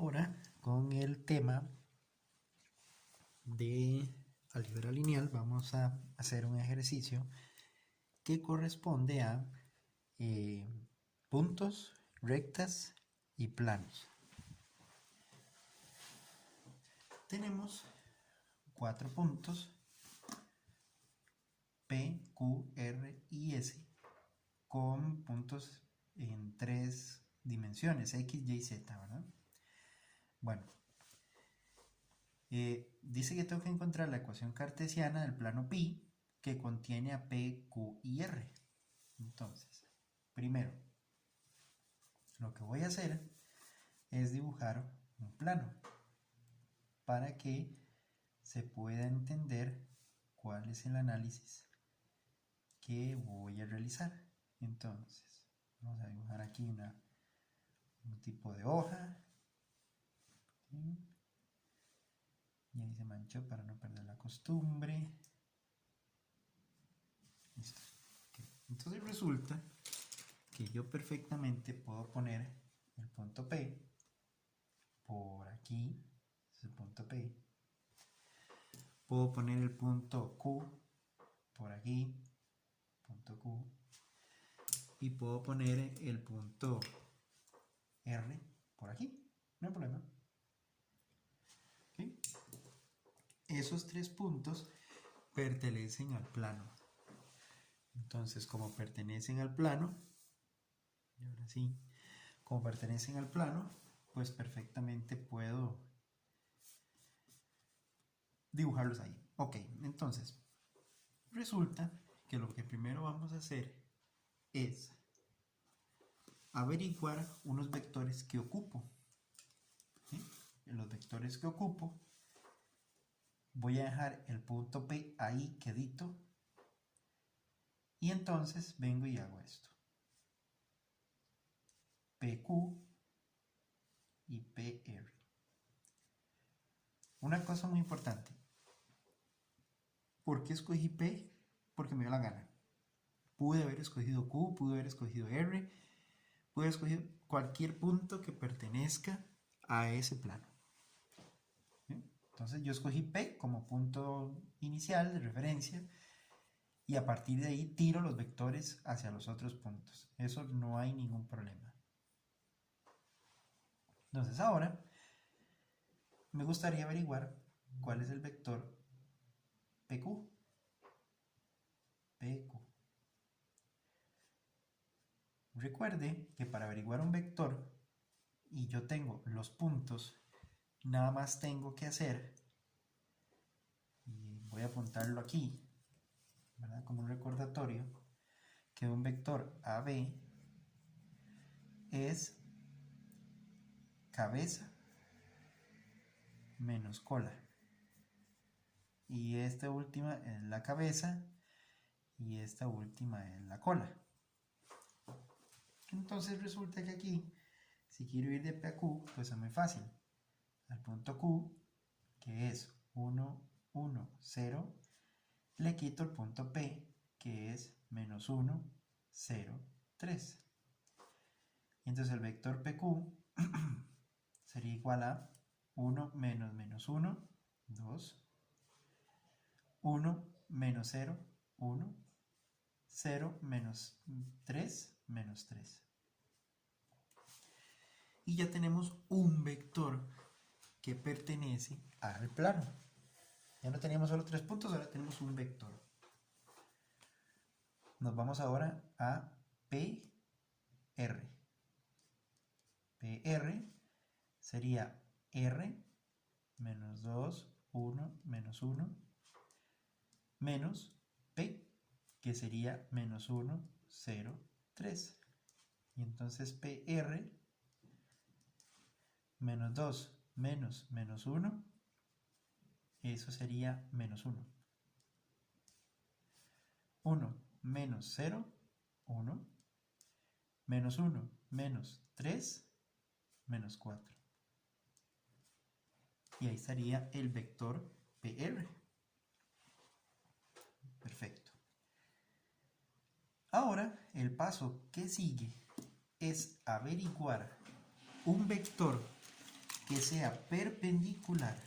ahora con el tema de álgebra lineal. Vamos a hacer un ejercicio que corresponde a puntos, rectas y planos. Tenemos 4 puntos P, Q, R y S con puntos en 3 dimensiones, X, Y, Z, ¿verdad? Bueno, dice que tengo que encontrar la ecuación cartesiana del plano pi que contiene a P, Q y R. Entonces, primero, lo que voy a hacer es dibujar un plano para que se pueda entender cuál es el análisis que voy a realizar. Entonces, vamos a dibujar aquí un tipo de hoja. ¿Sí? Y ahí se manchó para no perder la costumbre. Listo. Okay. Entonces resulta que yo perfectamente puedo poner el punto P por aquí, es el punto P. Puedo poner el punto Q por aquí, punto Q. Y puedo poner el punto R por aquí, no hay problema. ¿Okay? Esos 3 puntos pertenecen al plano. Entonces, como pertenecen al plano, y ahora sí, como pertenecen al plano, pues perfectamente puedo dibujarlos ahí. Ok, entonces, resulta que lo que primero vamos a hacer es averiguar unos vectores que ocupo. ¿Sí? En los vectores que ocupo, voy a dejar el punto P ahí quedito. Y entonces vengo y hago esto. PQ y PR. Una cosa muy importante. ¿Por qué escogí P? Porque me dio la gana. Pude haber escogido Q, pude haber escogido R, pude haber escogido cualquier punto que pertenezca a ese plano. ¿Sí? Entonces yo escogí P como punto inicial de referencia y a partir de ahí tiro los vectores hacia los otros puntos. Eso no hay ningún problema. Entonces ahora me gustaría averiguar cuál es el vector PQ. PQ. Recuerde que para averiguar un vector y yo tengo los puntos, nada más tengo que hacer, y voy a apuntarlo aquí, ¿verdad? Como un recordatorio, que un vector AB es cabeza menos cola. Y esta última es la cabeza y esta última es la cola. Entonces resulta que aquí, si quiero ir de P a Q, pues es muy fácil. Al punto Q, que es 1, 1, 0, le quito el punto P, que es menos 1, 0, 3. Y entonces el vector PQ sería igual a 1 menos menos 1, 2, 1 menos 0, 1, 0 menos 3, menos 3. Y ya tenemos un vector que pertenece al plano. Ya no teníamos solo 3 puntos, ahora tenemos un vector. Nos vamos ahora a PR. PR sería R menos 2, 1, menos 1, menos P, que sería menos 1, 0, 3. Y entonces PR menos 2 menos menos 1, eso sería menos 1. 1 menos 0, 1. Menos 1 menos 3, menos 4. Y ahí estaría el vector PR. Perfecto. Ahora, el paso que sigue es averiguar un vector que sea perpendicular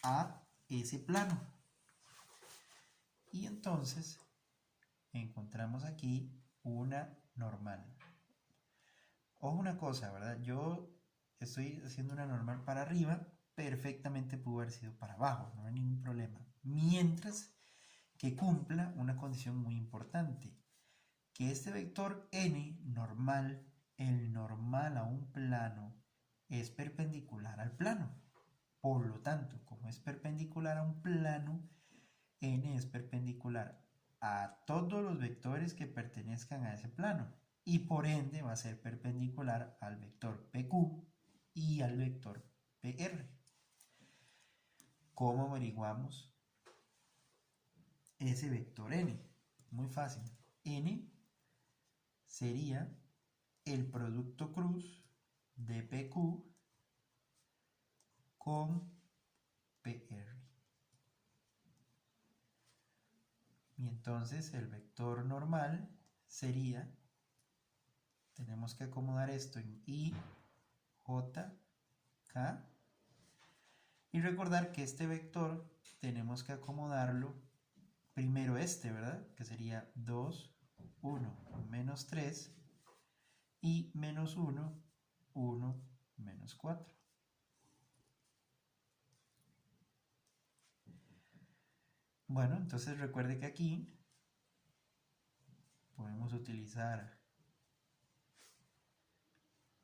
a ese plano. Y entonces encontramos aquí una normal. Ojo una cosa, ¿verdad? Yo estoy haciendo una normal para arriba, perfectamente pudo haber sido para abajo, no hay ningún problema. Mientras que cumpla una condición muy importante, que este vector n normal, el normal a un plano, es perpendicular al plano. Por lo tanto, como es perpendicular a un plano, n es perpendicular a todos los vectores que pertenezcan a ese plano y por ende va a ser perpendicular al vector PQ y al vector PR. ¿Cómo averiguamos ese vector n? Muy fácil. N sería el producto cruz de PQ con PR. Y entonces el vector normal sería, tenemos que acomodar esto en I, J, K. Y recordar que este vector tenemos que acomodarlo primero este, ¿verdad? Que sería 2, 1, menos 3 y menos 1, 1, menos 4. Bueno, entonces recuerde que aquí podemos utilizar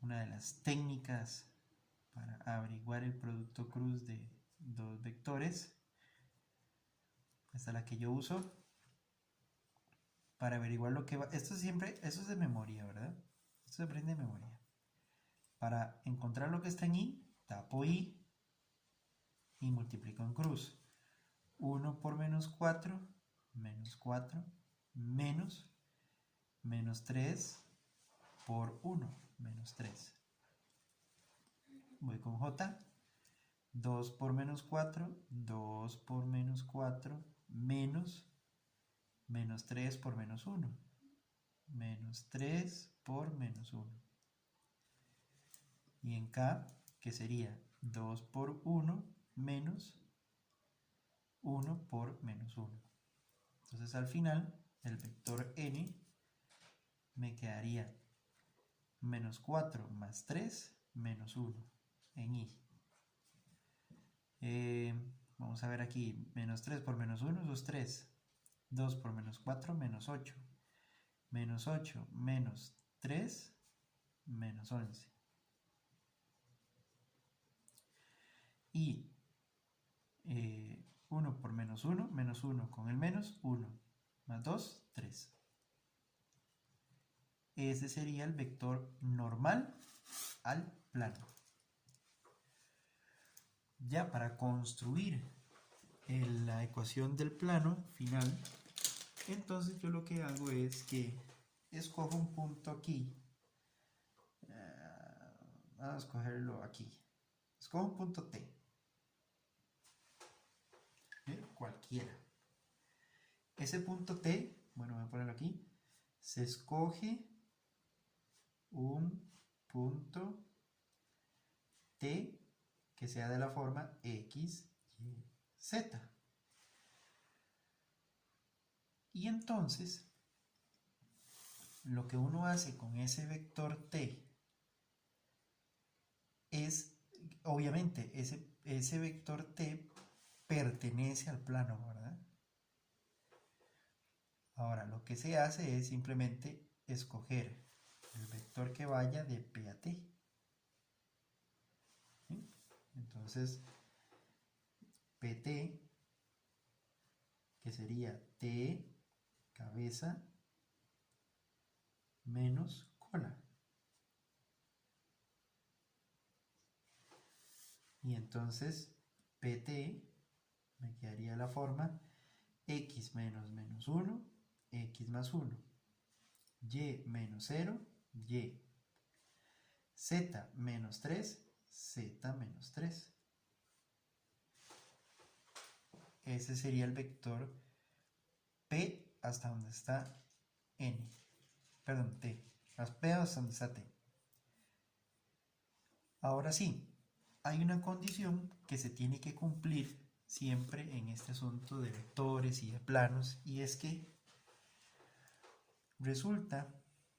una de las técnicas para averiguar el producto cruz de dos vectores. Esta es la que yo uso para averiguar lo que va. Esto es de memoria, ¿verdad? Esto se aprende de memoria. Para encontrar lo que está en I, tapo I y multiplico en cruz. 1 por menos 4, menos menos 3 por 1, menos 3. Voy con J. 2 por menos 4, 2 por menos 4, menos 3 por menos 1, menos 3 por menos 1. Y en K, que sería 2 por 1, menos 1 por menos 1. Entonces al final, el vector n me quedaría menos 4 más 3, menos 1 en I. Vamos a ver aquí, menos 3 por menos 1 es 3. 2 por menos 4, menos 8. Menos 8 menos 3, menos 11. Y 1 por menos 1 con el menos 1. Más 2, 3. Ese sería el vector normal al plano. Ya para construir la ecuación del plano final, entonces yo lo que hago es que escojo un punto aquí. Vamos a escogerlo aquí. Escojo un punto T. Cualquiera. Ese punto T, bueno, voy a ponerlo aquí. Se escoge un punto T que sea de la forma X, Y, Z. Y entonces, lo que uno hace con ese vector T es, obviamente, ese vector T pertenece al plano, ¿verdad? Ahora, lo que se hace es simplemente escoger el vector que vaya de P a T. ¿Sí? Entonces, PT, que sería T, cabeza, menos cola. Y entonces, PT me quedaría la forma X menos menos 1, X más 1. Y menos 0, Y. Z menos 3, Z menos 3. Ese sería el vector P hasta donde está N. Perdón, T. P hasta donde está T. Ahora sí, hay una condición que se tiene que cumplir siempre en este asunto de vectores y de planos, y es que resulta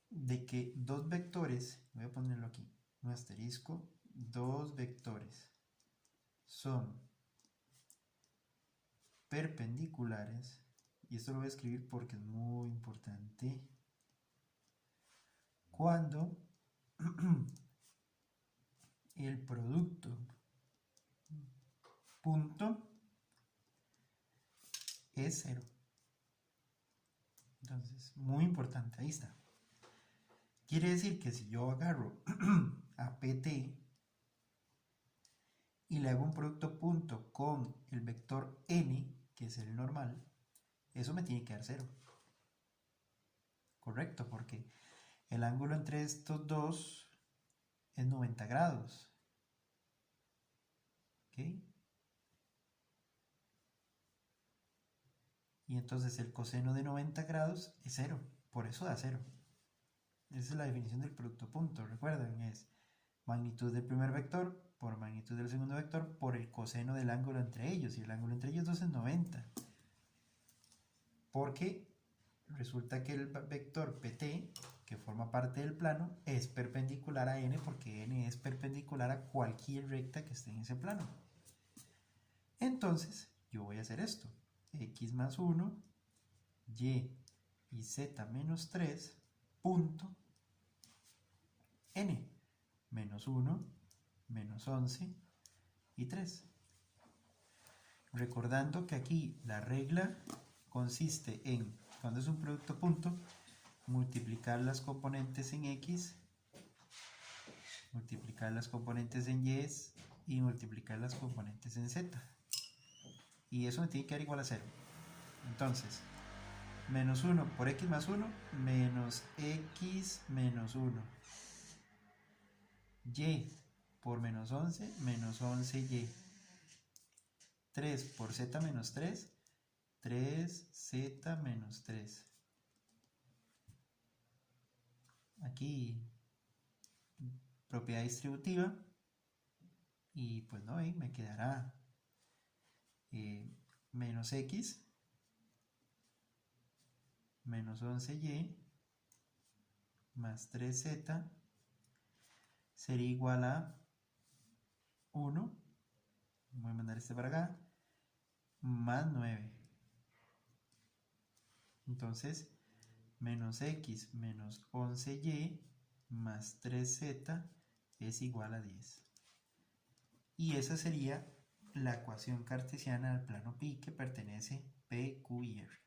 de que dos vectores, voy a ponerlo aquí, un asterisco, dos vectores son perpendiculares, y esto lo voy a escribir porque es muy importante, cuando el producto punto es cero. Entonces, muy importante, ahí está. Quiere decir que si yo agarro a PT y le hago un producto punto con el vector n, que es el normal, eso me tiene que dar cero. Correcto, porque el ángulo entre estos dos es 90 grados. ¿Ok? Y entonces el coseno de 90 grados es cero, por eso da cero. Esa es la definición del producto punto. Recuerden, es magnitud del primer vector por magnitud del segundo vector por el coseno del ángulo entre ellos. Y el ángulo entre ellos dos es 90. Porque resulta que el vector PT, que forma parte del plano, es perpendicular a n, porque n es perpendicular a cualquier recta que esté en ese plano. Entonces, yo voy a hacer esto. X más 1, y z menos 3, punto n, menos 1, menos 11 y 3. Recordando que aquí la regla consiste en, cuando es un producto punto, multiplicar las componentes en x, multiplicar las componentes en y y multiplicar las componentes en z. Y eso me tiene que dar igual a 0. Entonces, menos 1 por x más 1, menos x menos 1. Y por menos 11, menos 11y. 3 por z menos 3, 3z menos 3. Aquí, propiedad distributiva. Y pues no, ahí me quedará menos x menos 11y más 3z sería igual a 1, voy a mandar este para acá, más 9. Entonces, menos x menos 11y más 3z es igual a 10. Y esa sería la ecuación cartesiana del plano pi que pertenece P, Q y R.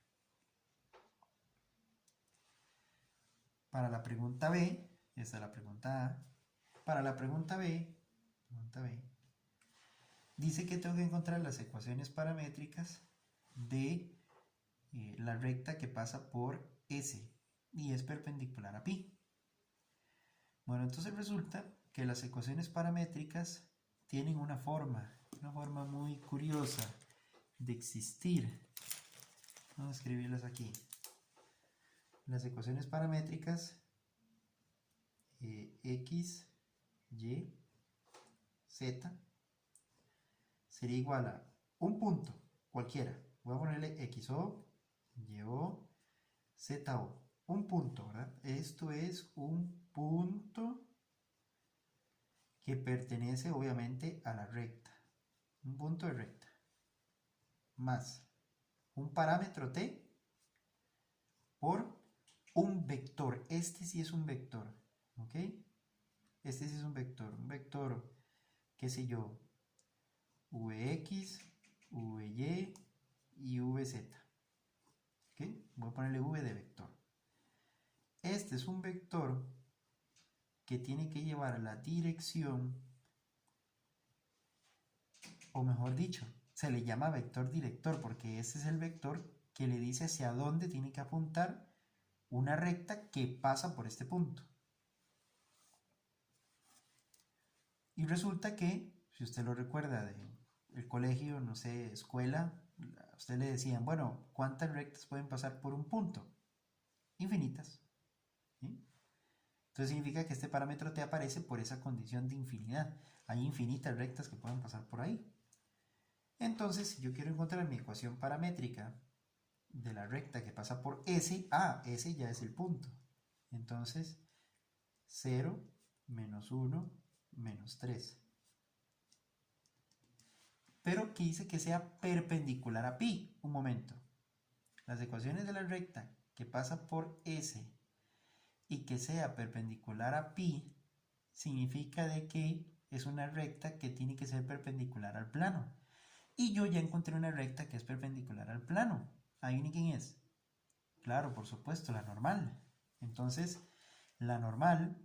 Para la pregunta B, esta es la pregunta A. Para la pregunta B, dice que tengo que encontrar las ecuaciones paramétricas de la recta que pasa por S y es perpendicular a pi. Bueno, entonces resulta que las ecuaciones paramétricas tienen una forma muy curiosa de existir. Vamos a escribirlas aquí. Las ecuaciones paramétricas x, y, z sería igual a un punto cualquiera. Voy a ponerle xo, yo, zo. Un punto, ¿verdad? Esto es un punto que pertenece obviamente a la recta. Un punto de recta. Más un parámetro t por un vector. Este sí es un vector. ¿Ok? Este sí es un vector. Un vector, qué sé yo, vx, vy y vz. ¿Ok? Voy a ponerle v de vector. Este es un vector que tiene que llevar la dirección, o mejor dicho, se le llama vector director porque este es el vector que le dice hacia dónde tiene que apuntar una recta que pasa por este punto. Y resulta que, si usted lo recuerda del colegio, no sé, escuela, a usted le decían, bueno, ¿cuántas rectas pueden pasar por un punto? Infinitas. ¿Sí? Entonces significa que este parámetro t aparece por esa condición de infinidad. Hay infinitas rectas que pueden pasar por ahí. Entonces, si yo quiero encontrar mi ecuación paramétrica de la recta que pasa por S, S ya es el punto. Entonces, 0, menos 1, menos 3. Pero que dice que sea perpendicular a pi. Un momento. Las ecuaciones de la recta que pasa por S y que sea perpendicular a pi significa de que es una recta que tiene que ser perpendicular al plano. Y yo ya encontré una recta que es perpendicular al plano. ¿Adivinen quién es? Claro, por supuesto, la normal. Entonces, la normal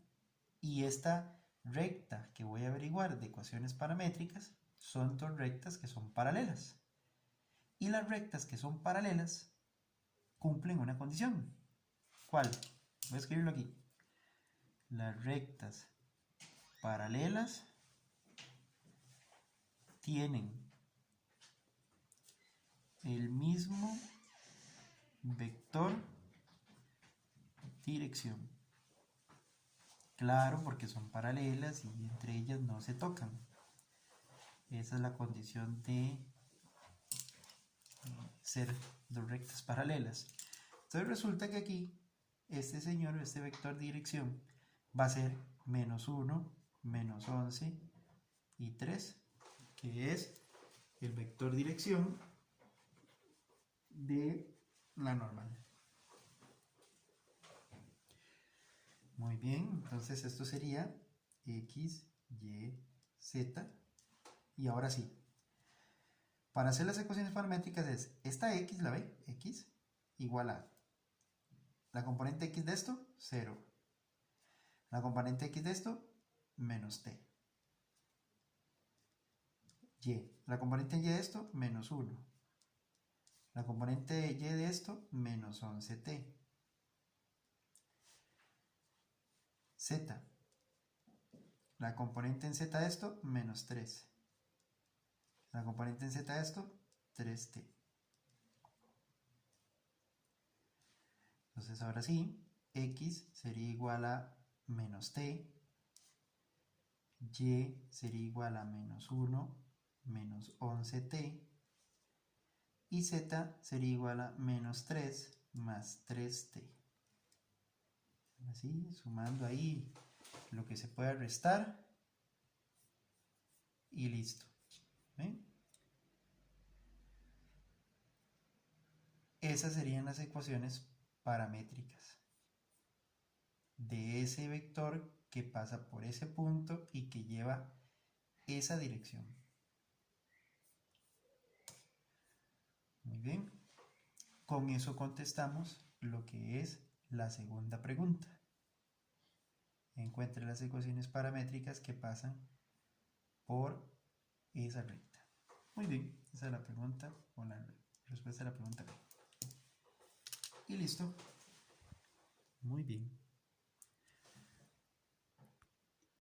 y esta recta que voy a averiguar de ecuaciones paramétricas son dos rectas que son paralelas. Y las rectas que son paralelas cumplen una condición. ¿Cuál? Voy a escribirlo aquí. Las rectas paralelas tienen el mismo vector dirección. Claro, porque son paralelas y entre ellas no se tocan. Esa es la condición de ser dos rectas paralelas. Entonces resulta que aquí este señor, este vector dirección, va a ser menos 1, menos 11 y 3, que es el vector dirección de la normal. Muy bien, entonces esto sería x, y, z. Y ahora sí, para hacer las ecuaciones paramétricas es esta x, la b, x, igual a la componente x de esto, 0. La componente x de esto, menos t. Y. La componente y de esto, menos 1. La componente y de esto, menos 11t. Z. La componente en z de esto, menos 3. La componente en z de esto, 3t. Entonces ahora sí, x sería igual a menos t, y sería igual a menos 1, menos 11t, y z sería igual a menos 3 más 3t. Así, sumando ahí lo que se pueda restar, y listo. ¿Ven? Esas serían las ecuaciones paramétricas de ese vector que pasa por ese punto y que lleva esa dirección. Muy bien. Con eso contestamos lo que es la segunda pregunta. Encuentre las ecuaciones paramétricas que pasan por esa recta. Muy bien, esa es la pregunta o la respuesta a la pregunta B. Y listo. Muy bien.